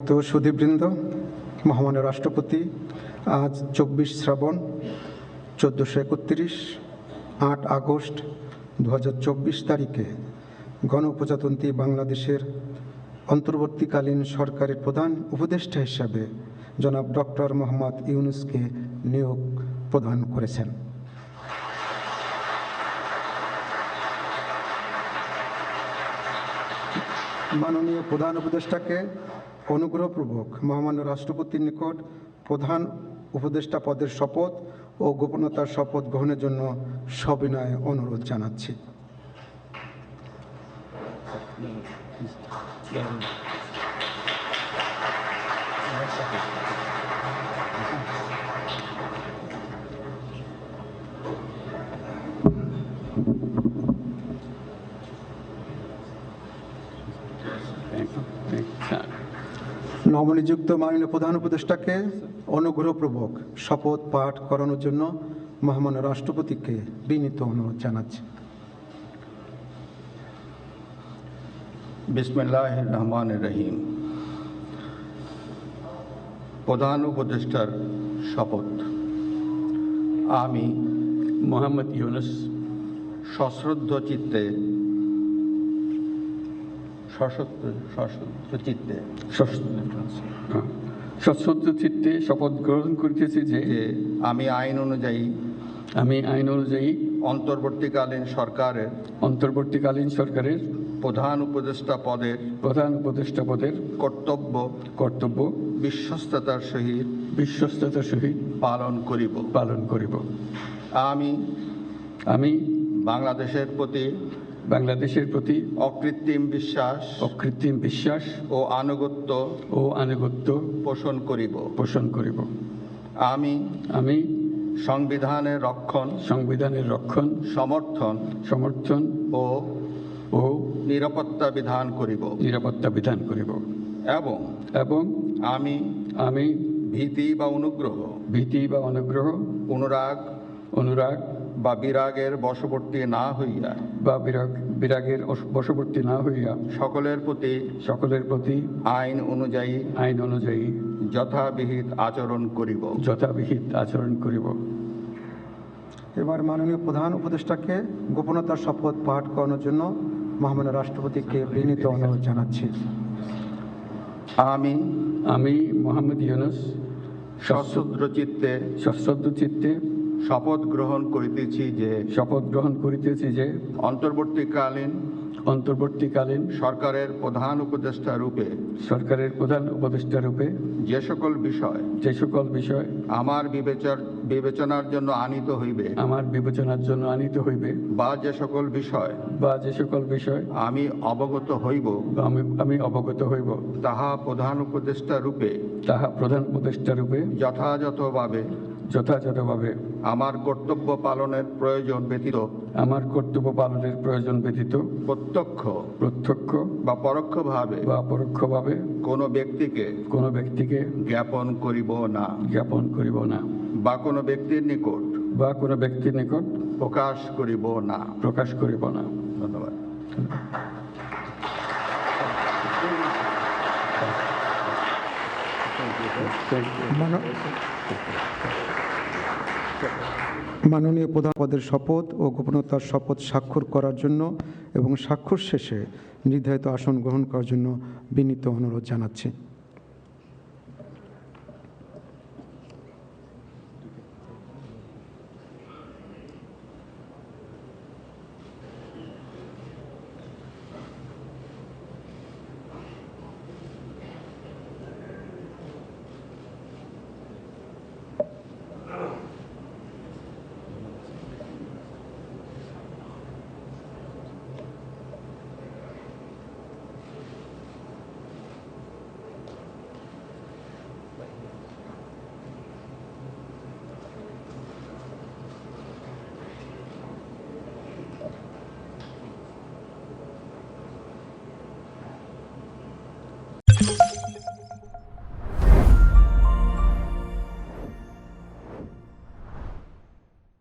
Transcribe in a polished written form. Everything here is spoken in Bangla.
তো সুধীবৃন্দ, মহামান্য রাষ্ট্রপতি আজ 24 শ্রাবণ 1431 8 আগস্ট 2024 তারিখে গণপ্রজাতন্ত্রী বাংলাদেশের অন্তর্বর্তীকালীন সরকারের প্রধান উপদেষ্টা হিসাবে জনাব ডক্টর মোহাম্মদ ইউনূসকে নিয়োগ প্রদান করেছেন। মাননীয় প্রধান উপদেষ্টাকে অনুগ্রহপূর্বক মহামান্য রাষ্ট্রপতির নিকট প্রধান উপদেষ্টা পদের শপথ ও গোপনতার শপথ গ্রহণের জন্য সবিনয়ে অনুরোধ জানাচ্ছি। নবনিযুক্ত মাননীয় প্রধান উপদেষ্টাকে অনুগ্রহপূর্বক শপথ পাঠ করানোর জন্য মহামান্য রাষ্ট্রপতিকে বিনীত অনুরোধ জানাচ্ছি। বিসমিল্লাহির রহমানির রহিম। প্রধান উপদেষ্টার শপথ। আমি মোহাম্মদ ইউনূস সশ্রদ্ধ চিত্তে সশ্রদ্ধ চিত্তে শপথ গ্রহণ করিতেছি যে আমি আইন অনুযায়ী অন্তর্বর্তীকালীন সরকারের প্রধান উপদেষ্টা পদের কর্তব্য বিশ্বস্ততার সহিত পালন করিব। আমি বাংলাদেশের প্রতি অকৃত্রিম বিশ্বাস ও আনুগত্য পোষণ করিব। আমি সংবিধানের রক্ষণ সমর্থন ও নিরাপত্তা বিধান করিব এবং আমি ভীতি বা অনুরাগ বা বিরাগের বশবর্তী না হইয়া সকলের প্রতি আইন অনুযায়ী যথাবিহিত আচরণ করিব। এবার মাননীয় প্রধান উপদেষ্টাকে গোপনতার শপথ পাঠ করানোর জন্য মহামান্য রাষ্ট্রপতিকে বিনীত অনুরোধ জানাচ্ছি। আমি মোহাম্মদ ইউনূস সশ্রদ্ধ চিত্তে শপথ গ্রহণ করিতেছি যে অন্তর্বর্তীকালীন সরকারের প্রধান উপদেষ্টা রূপে যে সকল বিষয় আমার বিবেচনার জন্য আনিত হইবে বা যে সকল বিষয় আমি অবগত হইব তাহা প্রধান উপদেষ্টা রূপে যথাযথভাবে আমার কর্তব্য পালনের প্রয়োজন ব্যতীত প্রত্যক্ষ বা পরোক্ষভাবে কোনো ব্যক্তিকে জ্ঞাপন করিব না বা কোনো ব্যক্তির নিকট প্রকাশ করিব না। ধন্যবাদ। মাননীয় প্রধান পদের শপথ ও গোপনতার শপথ স্বাক্ষর করার জন্য এবং স্বাক্ষর শেষে নির্ধারিত আসন গ্রহণ করার জন্য বিনীত অনুরোধ জানাচ্ছি।